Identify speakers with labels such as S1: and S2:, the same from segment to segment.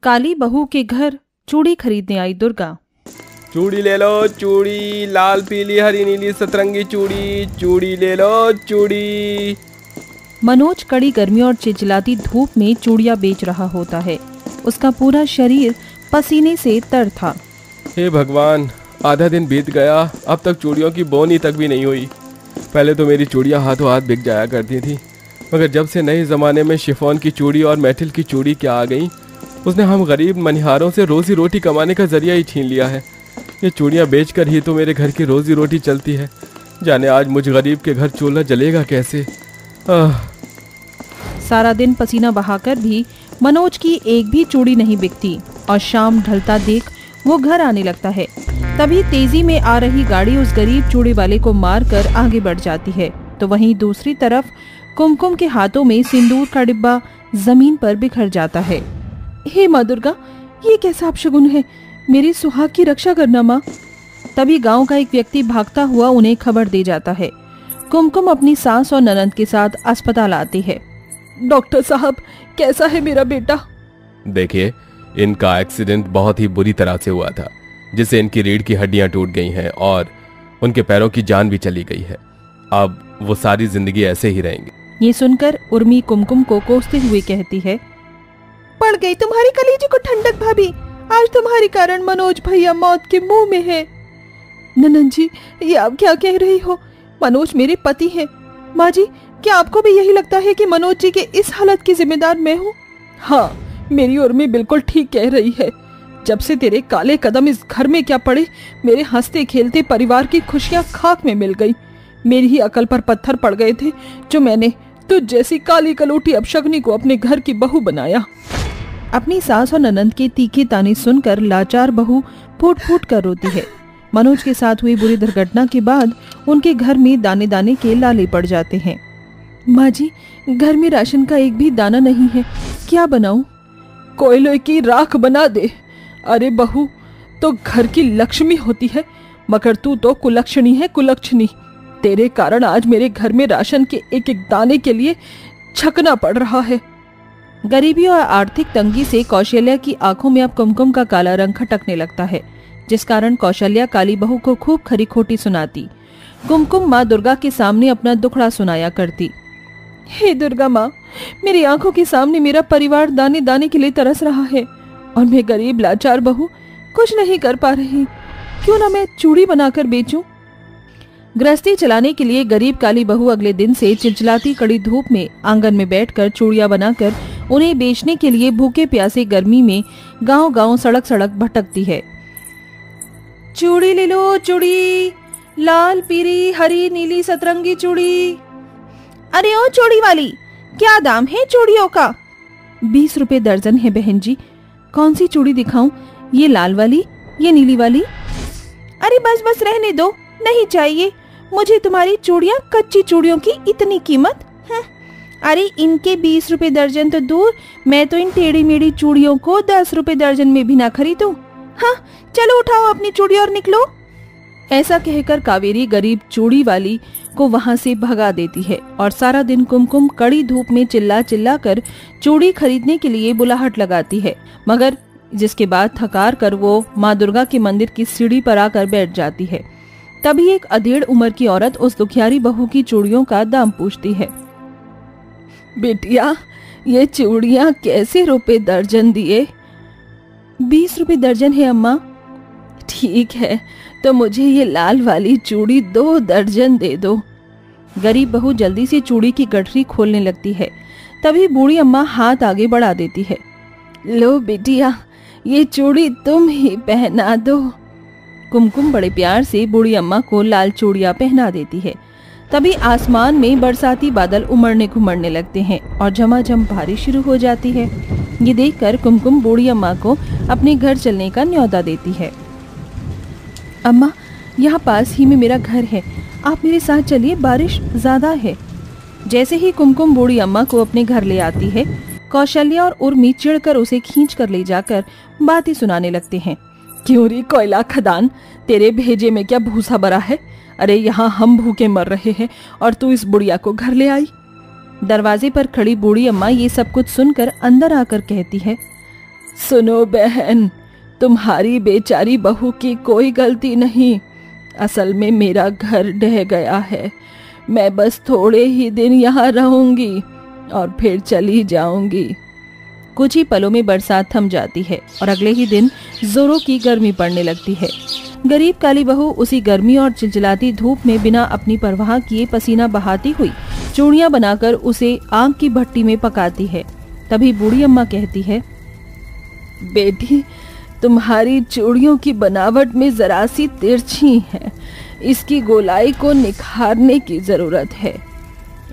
S1: काली बहू के घर चूड़ी खरीदने आई दुर्गा।
S2: चूड़ी ले लो चूड़ी, लाल पीली हरी नीली सतरंगी चूड़ी, चूड़ी ले लो चूड़ी।
S1: मनोज कड़ी गर्मी और चिलचिलाती धूप में चूड़ियां बेच रहा होता है। उसका पूरा शरीर पसीने से तर था।
S2: हे भगवान, आधा दिन बीत गया, अब तक चूड़ियों की बोनी तक भी नहीं हुई। पहले तो मेरी चूड़ियां हाथों हाथ बिक जाया करती थी, मगर जब से नए ज़माने में शिफॉन की चूड़ी और मेटल की चूड़ी क्या आ गई, उसने हम गरीब मनिहारों से रोज़ी रोटी कमाने का जरिया ही छीन लिया है। ये चूड़ियाँ बेचकर ही तो मेरे घर की रोज़ी रोटी चलती है। जाने आज मुझ गरीब के घर चूल्हा जलेगा कैसे।
S1: सारा दिन पसीना बहाकर भी मनोज की एक भी चूड़ी नहीं बिकती और शाम ढलता देख वो घर आने लगता है। तभी तेजी में आ रही गाड़ी उस गरीब चूड़ी वाले को मारकर आगे बढ़ जाती है, तो वहीं दूसरी तरफ कुमकुम के हाथों में सिंदूर का डिब्बा जमीन पर बिखर जाता है। हे माँ दुर्गा, ये कैसा अपशगुन है, मेरी सुहाग की रक्षा करना माँ। तभी गांव का एक व्यक्ति भागता हुआ उन्हें खबर दे जाता है। कुमकुम अपनी सास और ननद के साथ अस्पताल आती है। डॉक्टर साहब, कैसा है मेरा बेटा?
S2: देखिए, इनका एक्सीडेंट बहुत ही बुरी तरह से हुआ था, जिससे इनकी रीढ़ की हड्डियां टूट गई हैं और उनके पैरों की जान भी चली गई है। अब वो सारी जिंदगी ऐसे ही रहेंगे।
S1: ये सुनकर उर्मी कुमकुम को कोसते हुए कहती है, पड़ गई तुम्हारी कलेजे को ठंडक भाभी, आज तुम्हारे कारण मनोज भैया मौत के मुंह में है। ननद जी, ये आप क्या कह रही हो? मनोज मेरे पति हैं। माँ जी, क्या आपको भी यही लगता है कि मनोज जी के इस हालत की जिम्मेदार मैं हूँ? हाँ, मेरी उर्मी बिल्कुल ठीक कह रही है। जब से तेरे काले कदम इस घर में क्या पड़े, मेरे हंसते खेलते परिवार की खुशियाँ खाक में मिल गई। मेरी ही अकल पर पत्थर पड़ गए थे जो मैंने तुझ जैसी काली कलोटी अपशगनी को अपने घर की बहू बनाया। अपनी सास और ननंद के तीखे ताने सुनकर लाचार बहू फूट फूट कर रोती है। मनोज के साथ हुई बुरी दुर्घटना के बाद उनके घर में दाने दाने के लाले पड़ जाते हैं। माँ जी, घर में राशन का एक भी दाना नहीं है, क्या बनाऊं? कोयले की राख बना दे। अरे बहू, तो घर की लक्ष्मी होती है, मगर तू तो कुलक्षणी है, कुलक्षणी। तेरे कारण आज मेरे घर में राशन के एक एक दाने के लिए छकना पड़ रहा है। गरीबी और आर्थिक तंगी से कौशल्या की आंखों में अब कुमकुम का काला रंग खटकने लगता है, जिस कारण कौशल्या काली बहू को खूब खरी खोटी सुनाती। कुमकुम माँ दुर्गा के सामने अपना दुखड़ा सुनाया करती। हे दुर्गा माँ, मेरी आंखों के सामने मेरा परिवार दाने दाने के लिए तरस रहा है और मैं गरीब लाचार बहू कुछ नहीं कर पा रही। क्यों ना मैं चूड़ी बनाकर बेचूं? गृहस्थी चलाने के लिए गरीब काली बहू अगले दिन से चिलचिलाती कड़ी धूप में आंगन में बैठकर चूड़ियां बनाकर उन्हें बेचने के लिए भूखे प्यासे गर्मी में गांव-गांव सड़क सड़क भटकती है। चूड़ी ले लो चूड़ी, लाल पीली हरी नीली सतरंगी चूड़ी। अरे ओ चूड़ी वाली, क्या दाम है चूड़ियों का? 20 रुपए दर्जन है बहन जी। कौन सी चूड़ी दिखाऊं, ये लाल वाली, ये नीली वाली? अरे बस बस रहने दो, नहीं चाहिए मुझे तुम्हारी चूड़ियां, कच्ची चूड़ियों की इतनी कीमत। अरे इनके 20 रुपए दर्जन तो दूर, मैं तो इन टेढ़ी मेढ़ी चूड़ियों को 10 रुपए दर्जन में भी ना खरीदूं। हाँ, चलो उठाओ अपनी चूड़ी और निकलो। ऐसा कहकर कावेरी गरीब चूड़ी वाली को वहां से भगा देती है और सारा दिन कुमकुम कड़ी धूप में चिल्ला चिल्ला कर चूड़ी खरीदने के लिए बुलाहट लगाती है, मगर जिसके बाद थकार कर वो माँ दुर्गा के मंदिर की सीढ़ी पर आकर बैठ जाती है। तभी एक अधेड़ उम्र की औरत उस दुखियारी बहू की चूड़ियों का दाम पूछती है। बेटिया, ये चूड़ियाँ कैसे रुपए दर्जन दिए? 20 रुपए दर्जन है अम्मा। ठीक है, तो मुझे ये लाल वाली चूड़ी 2 दर्जन दे दो। गरीब बहू जल्दी से चूड़ी की गठरी खोलने लगती है। तभी बूढ़ी अम्मा हाथ आगे बढ़ा देती है। लो बेटिया, ये चूड़ी तुम ही पहना दो। कुमकुम बड़े प्यार से बूढ़ी अम्मा को लाल चूड़ियां पहना देती है। तभी आसमान में बरसाती बादल उमड़ने घुमड़ने लगते हैं और झमाझम बारिश शुरू हो जाती है। ये देखकर कुमकुम बूढ़ी अम्मा को अपने घर चलने का न्योता देती है। अम्मा, यहाँ पास ही में मेरा घर है, आप मेरे साथ चलिए, बारिश ज्यादा है। जैसे ही कुमकुम बूढ़ी अम्मा को अपने घर ले आती है, कौशल्या और उर्मी चिढ़कर उसे खींचकर ले जाकर बातें सुनाने लगते हैं। क्यों री कोयला खदान, तेरे भेजे में क्या भूसा भरा है? अरे यहाँ हम भूखे मर रहे हैं और तू इस बुढ़िया को घर ले आई। दरवाजे पर खड़ी बूढ़ी अम्मा ये सब कुछ सुनकर अंदर आकर कहती है, सुनो बहन, तुम्हारी बेचारी बहू की कोई गलती नहीं। असल में मेरा घर ढह गया है। मैं बस थोड़े ही दिन यहाँ रहूंगी और फिर चली जाऊंगी। कुछ ही पलों में बरसात थम जाती है और अगले ही दिन जोरों की गर्मी पड़ने लगती है। गरीब काली बहू उसी गर्मी और चिलचिलाती धूप में बिना अपनी परवाह किए पसीना बहाती हुई चूड़ियां बनाकर उसे आग की भट्टी में पकाती है। तभी बूढ़ी अम्मा कहती है, बेटी, तुम्हारी चूड़ियों की बनावट में जरा सी तिरछी है, इसकी गोलाई को निखारने की जरूरत है।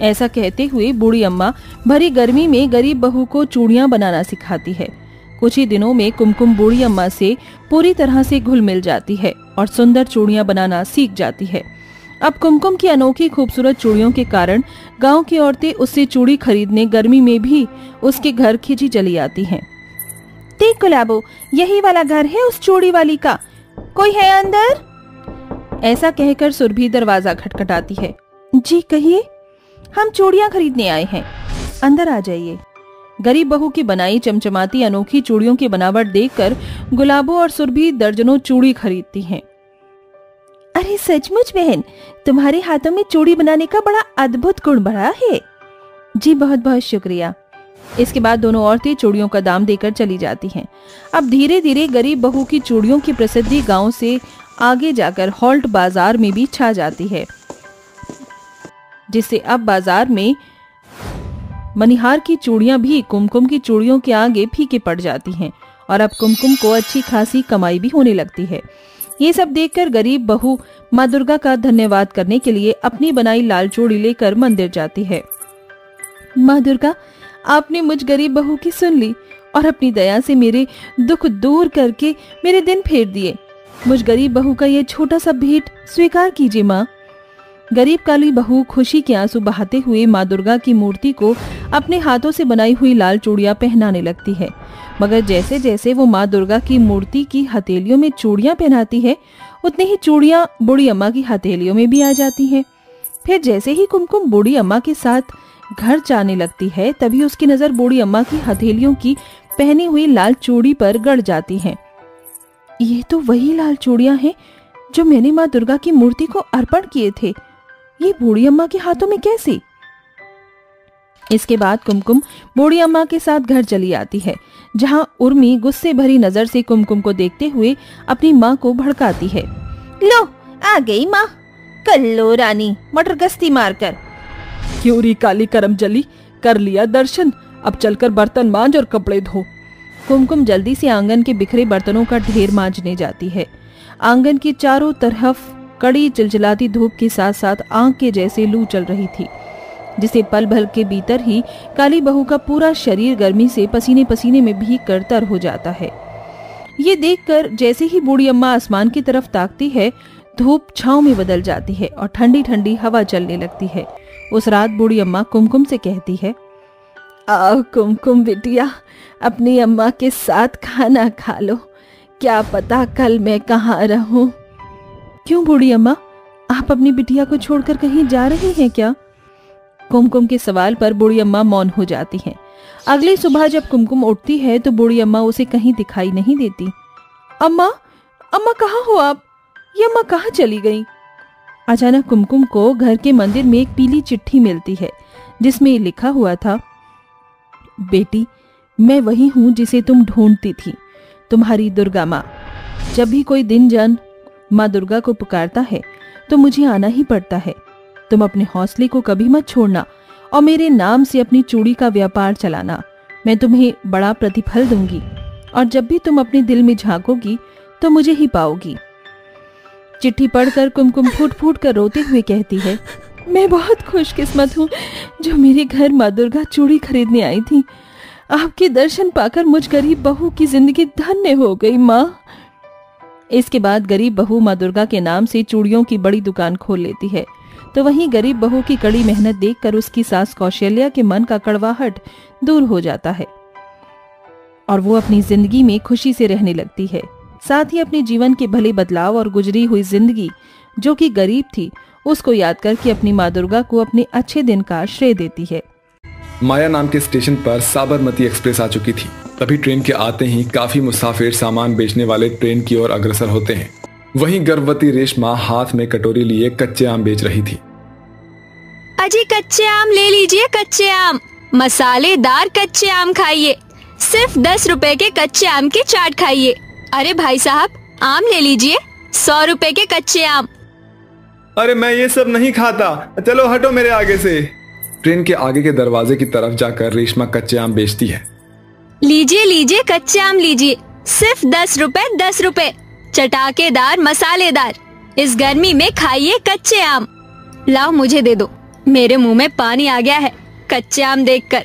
S1: ऐसा कहते हुए बूढ़ी अम्मा भरी गर्मी में गरीब बहू को चूड़ियां बनाना सिखाती है। कुछ ही दिनों में कुमकुम बूढ़ी अम्मा से पूरी तरह से घुल मिल जाती है और सुंदर चूड़ियां बनाना सीख जाती है। अब कुमकुम की अनोखी खूबसूरत चूड़ियों के कारण गांव की औरतें उससे चूड़ी खरीदने गर्मी में भी उसके घर खिंची चली आती हैं। देख गुलाबो, यही वाला घर है उस चूड़ी वाली का, कोई है अंदर? ऐसा कहकर सुरभि दरवाजा खटखटाती है। जी कहिए, हम चूड़ियां खरीदने आए हैं, अंदर आ जाइए। गरीब बहू की बनाई चमचमाती अनोखी चूड़ियों की बनावट देखकर गुलाबो और सुरभि दर्जनों चूड़ी खरीदती हैं। अरे सचमुच बहन, तुम्हारे हाथों में चूड़ी बनाने का बड़ा अद्भुत गुण बड़ा है। जी बहुत बहुत शुक्रिया। इसके बाद दोनों औरतें चूड़ियों का दाम देकर चली जाती हैं। अब धीरे धीरे गरीब बहू की चूड़ियों की प्रसिद्धि गांव से आगे जाकर हॉल्ट बाजार में भी छा जाती है, जिससे अब बाजार में मनिहार की चूड़ियां भी कुमकुम की चूड़ियों के आगे फीके पड़ जाती हैं और अब कुमकुम को अच्छी खासी कमाई भी होने लगती है। ये सब देखकर गरीब बहू माँ दुर्गा का धन्यवाद करने के लिए अपनी बनाई लाल चूड़ी लेकर मंदिर जाती है। माँ दुर्गा, आपने मुझ गरीब बहू की सुन ली और अपनी दया से मेरे दुख दूर करके मेरे दिन फेर दिए। मुझ गरीब बहू का ये छोटा सा भेंट स्वीकार कीजिए माँ। गरीब काली बहू खुशी के आंसू बहाते हुए माँ दुर्गा की मूर्ति को अपने हाथों से बनाई हुई लाल चूड़ियां पहनाने लगती है, मगर जैसे जैसे वो माँ दुर्गा की मूर्ति की हथेलियों में चूड़ियां पहनाती है, उतनी ही चूड़ियां बूढ़ी अम्मा की हथेलियों में भी आ जाती हैं। फिर जैसे ही कुमकुम बूढ़ी अम्मा के साथ घर जाने लगती है, तभी उसकी नजर बूढ़ी अम्मा की हथेलियों की पहनी हुई लाल चूड़ी पर गड़ जाती है। ये तो वही लाल चूड़ियां हैं जो मैंने माँ दुर्गा की मूर्ति को अर्पण किए थे। ये बूढ़ी अम्मा के हाथों में कैसे? इसके बाद कुमकुम बूढ़ी अम्मा के साथ घर चली आती है, जहां उर्मी गुस्से भरी नजर से कुमकुम को देखते हुए अपनी माँ को भड़काती है। लो आ गई माँ, कर लो रानी मटर गश्ती मारकर। क्यों री काली करम जली, कर लिया दर्शन, अब चलकर बर्तन मांज और कपड़े धो। कुमकुम जल्दी से आंगन के बिखरे बर्तनों का ढेर मांजने जाती है। आंगन की चारों तरफ कड़ी चिलचिलाती धूप के साथ साथ आग के जैसे लू चल रही थी, जिसे पल भर के भीतर ही काली बहू का पूरा शरीर गर्मी से पसीने पसीने में भीग कर तर हो जाता है। ये देखकर जैसे ही बूढ़ी अम्मा आसमान की तरफ ताकती है, धूप छांव में बदल जाती है और ठंडी ठंडी हवा चलने लगती है। उस रात बूढ़ी अम्मा कुमकुम से कहती है, आओ कुमकुम बिटिया, अपनी अम्मा के साथ खाना खा लो, क्या पता कल मैं कहाँ रहूं। क्यों बूढ़ी अम्मा, आप अपनी बिटिया को छोड़कर कहीं जा रही हैं क्या? कुमकुम के सवाल पर बूढ़ी अम्मा मौन हो जाती हैं। अगली सुबह जब कुमकुम उठती है तो बूढ़ी अम्मा उसे कहीं दिखाई नहीं देती। अम्मा, अम्मा कहाँ हो आप? ये अम्मा कहाँ चली गई? अचानक कुमकुम को घर के मंदिर में एक पीली चिट्ठी मिलती है, जिसमें लिखा हुआ था, बेटी, मैं वही हूँ जिसे तुम ढूंढती थी, तुम्हारी दुर्गा माँ। जब भी कोई दिन जान माँ दुर्गा को पुकारता है तो मुझे आना ही पड़ता है। तुम अपने हौसले को कभी मत छोड़ना और मेरे नाम से अपनी चूड़ी का व्यापार चलाना। मैं तुम्हें बड़ा प्रतिफल दूंगी और जब भी तुम अपने दिल में झांकोगी तो मुझे ही पाओगी। चिट्ठी पढ़कर कुमकुम फूट फूट कर रोते हुए कहती है, मैं बहुत खुशकिस्मत हूँ जो मेरे घर माँ दुर्गा चूड़ी खरीदने आई थी। आपके दर्शन पाकर मुझ गरीब बहू की जिंदगी धन्य हो गई माँ। इसके बाद गरीब बहू माँ दुर्गा के नाम से चूड़ियों की बड़ी दुकान खोल लेती है। तो वहीं गरीब बहू की कड़ी मेहनत देखकर उसकी सास कौशल्या के मन का कड़वाहट दूर हो जाता है और वो अपनी जिंदगी में खुशी से रहने लगती है। साथ ही अपने जीवन के भले बदलाव और गुजरी हुई जिंदगी जो कि गरीब थी, उसको याद करके अपनी माँ दुर्गा को अपने अच्छे दिन का श्रेय देती है।
S3: माया नाम के स्टेशन पर साबरमती एक्सप्रेस आ चुकी थी। तभी ट्रेन के आते ही काफी मुसाफिर सामान बेचने वाले ट्रेन की ओर अग्रसर होते हैं। वहीं गर्भवती रेशमा हाथ में कटोरी लिए कच्चे आम बेच रही थी।
S4: अजी कच्चे आम ले लीजिए, कच्चे आम, मसालेदार कच्चे आम खाइए, सिर्फ 10 रुपए के कच्चे आम के चाट खाइए। अरे भाई साहब, आम ले लीजिए, 100 रुपए के कच्चे आम।
S3: अरे मैं ये सब नहीं खाता, चलो हटो मेरे आगे से। ट्रेन के आगे के दरवाजे की तरफ जाकर रेशमा कच्चे आम बेचती है।
S4: लीजिए लीजिए कच्चे आम लीजिए, सिर्फ 10 रुपए, 10 रुपए, चटाकेदार मसालेदार, इस गर्मी में खाइए कच्चे आम। लाओ मुझे दे दो, मेरे मुंह में पानी आ गया है कच्चे आम देखकर।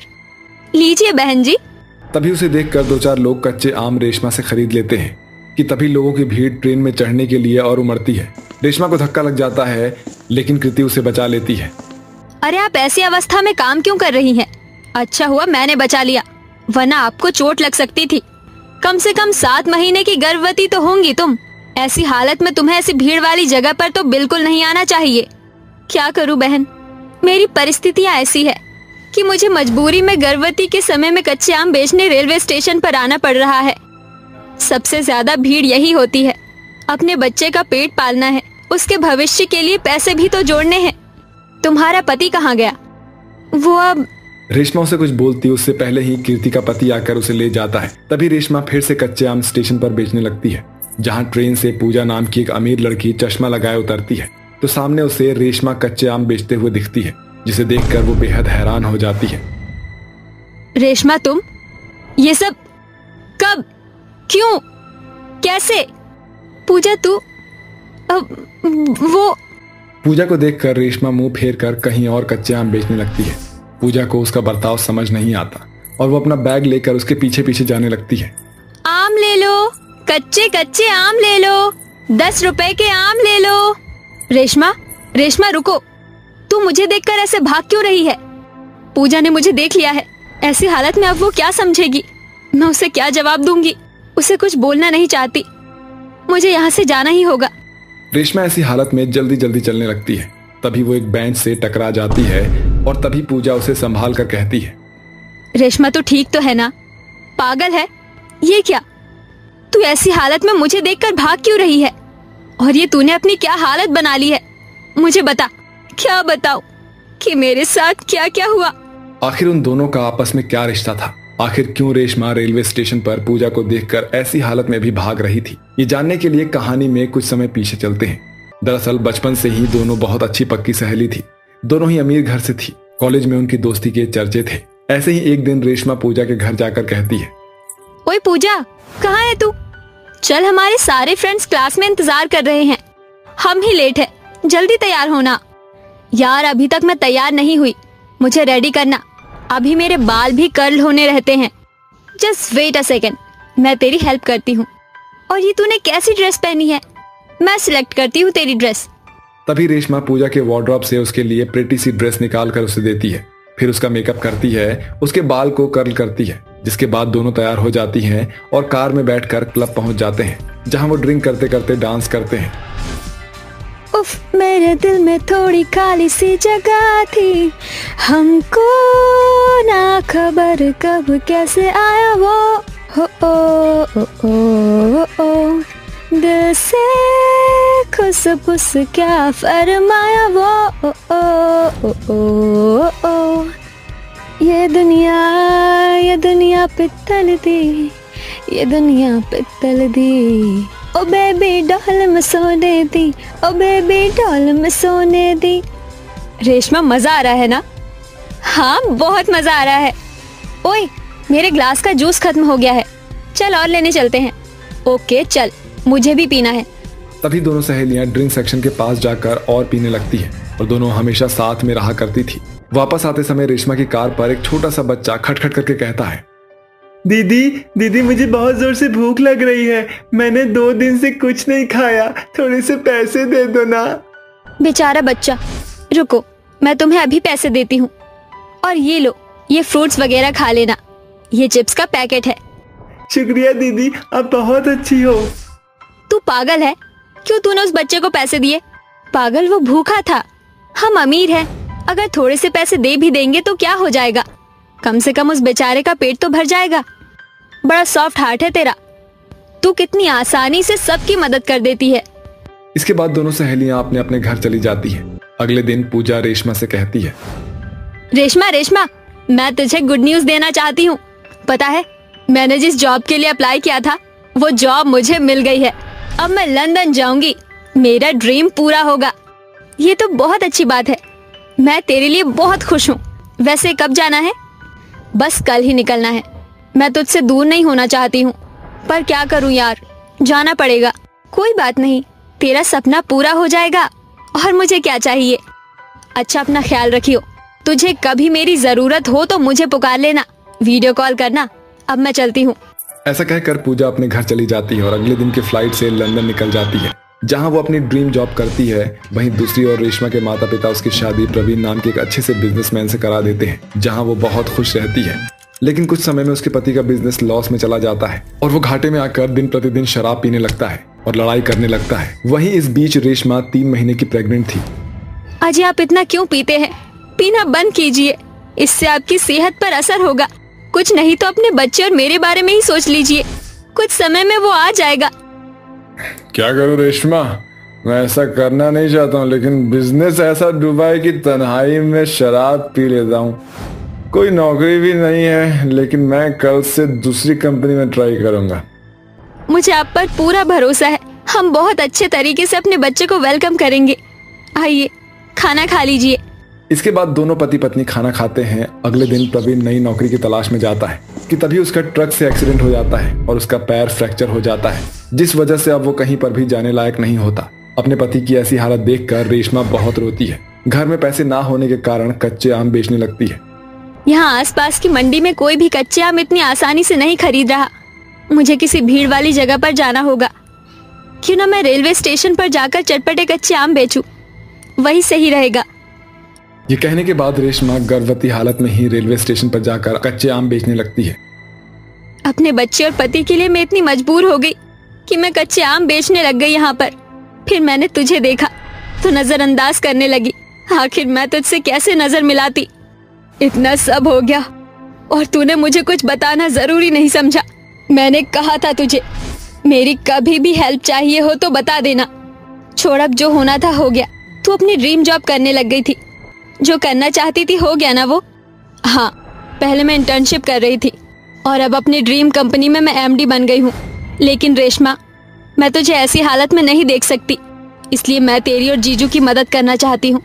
S4: लीजिए बहन जी।
S3: तभी उसे देखकर 2-4 लोग कच्चे आम रेशमा से खरीद लेते हैं कि तभी लोगों की भीड़ ट्रेन में चढ़ने के लिए और उमड़ती है। रेशमा को धक्का लग जाता है, लेकिन कृति उसे बचा लेती है।
S4: अरे आप ऐसी अवस्था में काम क्यों कर रही हैं? अच्छा हुआ मैंने बचा लिया, वरना आपको चोट लग सकती थी। कम से कम 7 महीने की गर्भवती तो होंगी तुम। ऐसी हालत में तुम्हें ऐसी भीड़ वाली जगह पर तो बिल्कुल नहीं आना चाहिए। क्या करूं बहन, मेरी परिस्थितियां ऐसी है कि मुझे मजबूरी में गर्भवती के समय में कच्चे आम बेचने रेलवे स्टेशन पर आना पड़ रहा है। सबसे ज्यादा भीड़ यही होती है। अपने बच्चे का पेट पालना है, उसके भविष्य के लिए पैसे भी तो जोड़ने हैं। तुम्हारा पति कहाँ गया? वो अब
S3: रेशमा उसे कुछ बोलती उससे पहले ही कीर्ति का पति आकर उसे ले जाता है। तभी रेशमा फिर से कच्चे आम स्टेशन पर बेचने लगती है। जहां ट्रेन से पूजा नाम की एक अमीर लड़की चश्मा लगाए उतरती है तो सामने उसे रेशमा कच्चे आम बेचते हुए दिखती है, जिसे देखकर वो बेहद हैरान हो जाती है।
S4: रेशमा, तुम ये सब कब, क्यों, कैसे? पूजा तू वो
S3: पूजा को देखकर रेशमा मुंह फेर कर कहीं और कच्चे आम बेचने लगती है। पूजा को उसका बर्ताव समझ नहीं आता और वो अपना बैग लेकर उसके पीछे पीछे जाने लगती है।
S4: आम ले लो, कच्चे कच्चे आम ले लो, 10 रुपए के आम ले लो। रेशमा, रेशमा रुको, तू मुझे देखकर ऐसे भाग क्यों रही है? पूजा ने मुझे देख लिया है। ऐसी हालत में अब वो क्या समझेगी? मैं उसे क्या जवाब दूंगी? उसे कुछ बोलना नहीं चाहती। मुझे यहाँ से जाना ही होगा।
S3: रेशमा ऐसी हालत में जल्दी जल्दी चलने लगती है। तभी वो एक बेंच से टकरा जाती है और तभी पूजा उसे संभाल कर कहती है,
S4: रेशमा तू ठीक तो है ना? पागल है ये क्या? तू ऐसी हालत में मुझे देखकर भाग क्यों रही है? और ये तूने अपनी क्या हालत बना ली है? मुझे बता, क्या बताऊं कि मेरे साथ क्या क्या हुआ?
S3: आखिर उन दोनों का आपस में क्या रिश्ता था? आखिर क्यों रेशमा रेलवे स्टेशन पर पूजा को देखकर ऐसी हालत में भी भाग रही थी? ये जानने के लिए कहानी में कुछ समय पीछे चलते हैं। दरअसल बचपन से ही दोनों बहुत अच्छी पक्की सहेली थी। दोनों ही अमीर घर से थी। कॉलेज में उनकी दोस्ती के चर्चे थे। ऐसे ही एक दिन रेशमा पूजा के घर जाकर कहती है,
S4: ओए पूजा, कहाँ है तू? चल, हमारे सारे फ्रेंड्स क्लास में इंतजार कर रहे हैं, हम ही लेट है, जल्दी तैयार होना। यार अभी तक मैं तैयार नहीं हुई, मुझे रेडी करना, अभी मेरे बाल भी कर्ल होने रहते हैं। जस्ट वेट अ सेकेंड, मैं तेरी हेल्प करती हूँ। और ये तूने कैसी ड्रेस पहनी है? मैं सिलेक्ट करती हूँ तेरी ड्रेस।
S3: तभी रेशमा पूजा के वार्डरोब से उसके लिए प्रेटी सी ड्रेस निकाल कर उसे देती है। फिर उसका मेकअप करती है, उसके बाल को कर्ल करती है, जिसके बाद दोनों तैयार हो जाती हैं और कार में बैठकर क्लब पहुंच जाते हैं, जहां वो ड्रिंक करते करते डांस करते हैं।
S4: उफ, मेरे दिल में थोड़ी खाली सी जगह थी, हमको ना खबर कब कैसे आया वो, ओ, दिल से खुशबुस क्या फरमाया वो, ओ, ये दुनिया पित्तल दी, ये दुनिया पित्तल दी, ओ बेबी डॉल में सोने दी, ओ बेबी डॉल में सोने दी। रेशमा, मजा आ रहा है ना? हाँ, बहुत मजा आ रहा है। ओए, मेरे ग्लास का जूस खत्म हो गया है, चल और लेने चलते हैं। ओके चल, मुझे भी पीना है।
S3: तभी दोनों सहेलियां ड्रिंक सेक्शन के पास जाकर और पीने लगती है और दोनों हमेशा साथ में रहा करती थी। वापस आते समय रेशमा की कार पर एक छोटा सा बच्चा खटखट करके कहता है,
S5: दीदी मुझे बहुत जोर से भूख लग रही है, मैंने 2 दिन से कुछ नहीं खाया, थोड़े से पैसे दे दो ना।
S4: बेचारा बच्चा, रुको, मैं तुम्हें अभी पैसे देती हूँ। और ये लो, ये फ्रूट्स वगैरह खा लेना, ये चिप्स का पैकेट है।
S5: शुक्रिया दीदी, आप बहुत अच्छी हो।
S4: तू पागल है? क्यों तूने उस बच्चे को पैसे दिए? पागल, वो भूखा था, हम अमीर हैं, अगर थोड़े से पैसे दे भी देंगे तो क्या हो जाएगा? कम से कम उस बेचारे का पेट तो भर जाएगा। बड़ा सॉफ्ट हार्ट है तेरा। तू कितनी आसानी से सबकी मदद कर देती है।
S3: इसके बाद दोनों सहेलियां अपने अपने घर चली जाती हैं। अगले दिन पूजा रेशमा से कहती है,
S4: रेशमा, मैं तुझे गुड न्यूज देना चाहती हूँ। पता है, मैंने जिस जॉब के लिए अप्लाई किया था वो जॉब मुझे मिल गई है। अब मैं लंदन जाऊंगी, मेरा ड्रीम पूरा होगा। ये तो बहुत अच्छी बात है। मैं तेरे लिए बहुत खुश हूँ। वैसे कब जाना है? बस कल ही निकलना है। मैं तुझसे दूर नहीं होना चाहती हूँ, पर क्या करूँ यार, जाना पड़ेगा। कोई बात नहीं, तेरा सपना पूरा हो जाएगा और मुझे क्या चाहिए। अच्छा, अपना ख्याल रखियो। तुझे कभी मेरी जरूरत हो तो मुझे पुकार लेना, वीडियो कॉल करना। अब मैं चलती हूँ।
S3: ऐसा कहकर पूजा अपने घर चली जाती है और अगले दिन की फ्लाइट से लंदन निकल जाती है, जहां वो अपनी ड्रीम जॉब करती है। वहीं दूसरी ओर रेशमा के माता पिता उसकी शादी प्रवीण नाम के एक अच्छे से बिजनेसमैन से करा देते हैं, जहां वो बहुत खुश रहती है। लेकिन कुछ समय में उसके पति का बिजनेस लॉस में चला जाता है और वो घाटे में आकर दिन प्रतिदिन शराब पीने लगता है और लड़ाई करने लगता है। वहीं इस बीच रेशमा 3 महीने की प्रेग्नेंट थी।
S4: अजय, आप इतना क्यों पीते हैं? पीना बंद कीजिए, इससे आपकी सेहत पर असर होगा। कुछ नहीं तो अपने बच्चे और मेरे बारे में ही सोच लीजिए। कुछ समय में वो आ जाएगा।
S3: क्या करूं रेशमा, मैं ऐसा करना नहीं चाहता हूँ, लेकिन बिजनेस ऐसा डूबा है कि तन्हाई में शराब पी लेता हूँ। कोई नौकरी भी नहीं है, लेकिन मैं कल से दूसरी कंपनी में ट्राई करूंगा।
S4: मुझे आप पर पूरा भरोसा है। हम बहुत अच्छे तरीके से अपने बच्चे को वेलकम करेंगे। आइए, खाना खा लीजिए।
S3: इसके बाद दोनों पति पत्नी खाना खाते हैं। अगले दिन प्रवीण नई नौकरी की तलाश में जाता है कि तभी उसका ट्रक से एक्सीडेंट हो जाता है और उसका पैर फ्रैक्चर हो जाता है, जिस वजह से अब वो कहीं पर भी जाने लायक नहीं होता। अपने पति की ऐसी हालत देखकर रेशमा बहुत रोती है। घर में पैसे ना होने के कारण कच्चे आम बेचने लगती है।
S4: यहाँ आसपास की मंडी में कोई भी कच्चे आम इतनी आसानी से नहीं खरीद रहा। मुझे किसी भीड़ वाली जगह पर जाना होगा। क्यों ना मैं रेलवे स्टेशन पर जाकर चटपटे कच्चे आम बेचूं, वही सही रहेगा।
S3: ये कहने के बाद रेशमा गर्भवती हालत में ही रेलवे स्टेशन पर जाकर कच्चे आम बेचने लगती है।
S4: अपने बच्चे और पति के लिए मैं इतनी मजबूर हो गई कि मैं कच्चे आम बेचने लग गई यहाँ पर। फिर मैंने तुझे देखा तो नजरअंदाज करने लगी। आखिर मैं तुझसे कैसे नजर मिलाती। इतना सब हो गया और तूने मुझे कुछ बताना जरूरी नहीं समझा। मैंने कहा था तुझे, मेरी कभी भी हेल्प चाहिए हो तो बता देना। छोड़, अब जो होना था हो गया। तू अपनी ड्रीम जॉब करने लग गई थी। जो करना चाहती थी हो गया ना वो? हाँ, पहले मैं इंटर्नशिप कर रही थी और अब अपनी ड्रीम कंपनी में मैं एमडी बन गई हूँ। लेकिन रेशमा, मैं तुझे ऐसी हालत में नहीं देख सकती, इसलिए मैं तेरी और जीजू की मदद करना चाहती हूँ।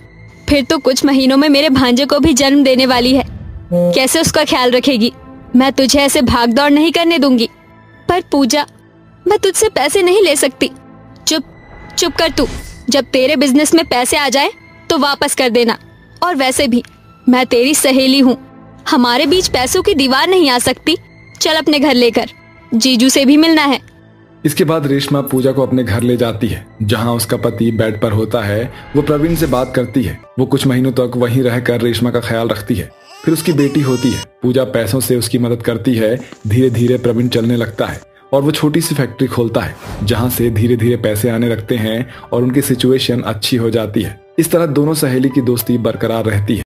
S4: फिर तो कुछ महीनों में मेरे भांजे को भी जन्म देने वाली है। कैसे उसका ख्याल रखेगी? मैं तुझे ऐसे भाग दौड़ नहीं करने दूंगी। पर पूजा, मैं तुझसे पैसे नहीं ले सकती। चुप कर तू। जब तेरे बिजनेस में पैसे आ जाए तो वापस कर देना। और वैसे भी मैं तेरी सहेली हूँ, हमारे बीच पैसों की दीवार नहीं आ सकती। चल अपने घर लेकर, जीजू से भी मिलना है।
S3: इसके बाद रेशमा पूजा को अपने घर ले जाती है, जहां उसका पति बेड पर होता है। वो प्रवीण से बात करती है। वो कुछ महीनों तक वहीं रहकर रेशमा का ख्याल रखती है। फिर उसकी बेटी होती है। पूजा पैसों से उसकी मदद करती है। धीरे धीरे प्रवीण चलने लगता है और वो छोटी सी फैक्ट्री खोलता है, जहां से धीरे धीरे पैसे आने लगते हैं और उनकी सिचुएशन अच्छी हो जाती है। इस तरह दोनों सहेली की दोस्ती बरकरार रहती है।